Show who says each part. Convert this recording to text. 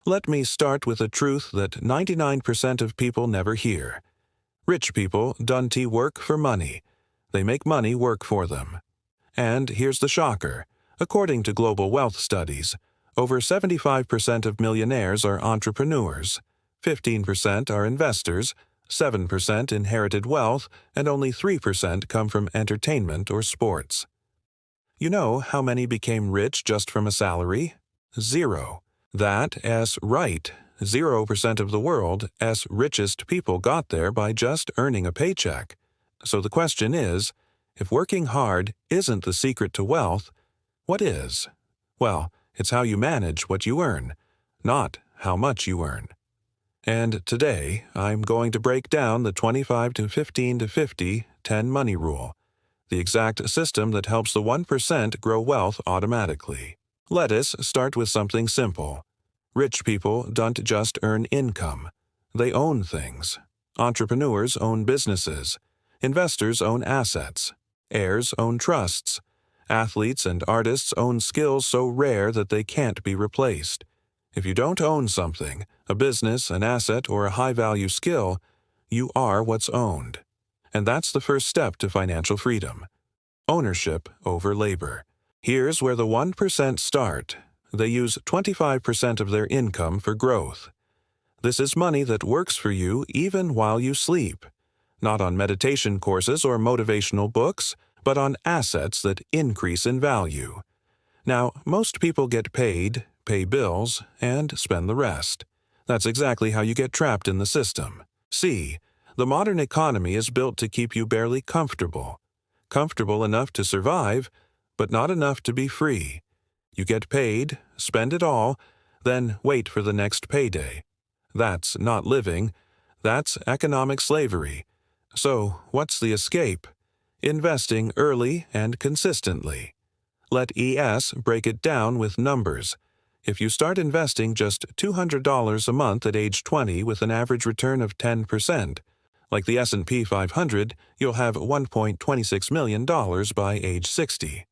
Speaker 1: Let me start with a truth that 99% of people never hear. Rich people don't work for money. They make money work for them. And here's the shocker. According to global wealth studies, over 75% of millionaires are entrepreneurs, 15% are investors, 7% inherited wealth, and only 3% come from entertainment or sports. You know how many became rich just from a salary? 0. That's right. 0% of the world's richest people got there by just earning a paycheck. So the question is, if working hard isn't the secret to wealth, what is? Well, it's how you manage what you earn, not how much you earn. And today, I'm going to break down the 25 to 15 to 50 10 money rule, the exact system that helps the 1% grow wealth automatically. Let us start with something simple. Rich people don't just earn income. They own things. Entrepreneurs own businesses. Investors own assets. Heirs own trusts. Athletes and artists own skills so rare that they can't be replaced. If you don't own something, a business, an asset, or a high-value skill, you are what's owned. And that's the first step to financial freedom. Ownership over labor. Here's where the 1% start. They use 25% of their income for growth. This is money that works for you even while you sleep. Not on meditation courses or motivational books, but on assets that increase in value. Now, most people get paid, pay bills, and spend the rest. That's exactly how you get trapped in the system. See, the modern economy is built to keep you barely comfortable. Comfortable enough to survive, but not enough to be free. You get paid, spend it all, then wait for the next payday. That's not living. That's economic slavery. So, what's the escape? Investing early and consistently. Let ES break it down with numbers. If you start investing just $200 a month at age 20 with an average return of 10%, like the S&P 500, you'll have $1.26 million by age 60.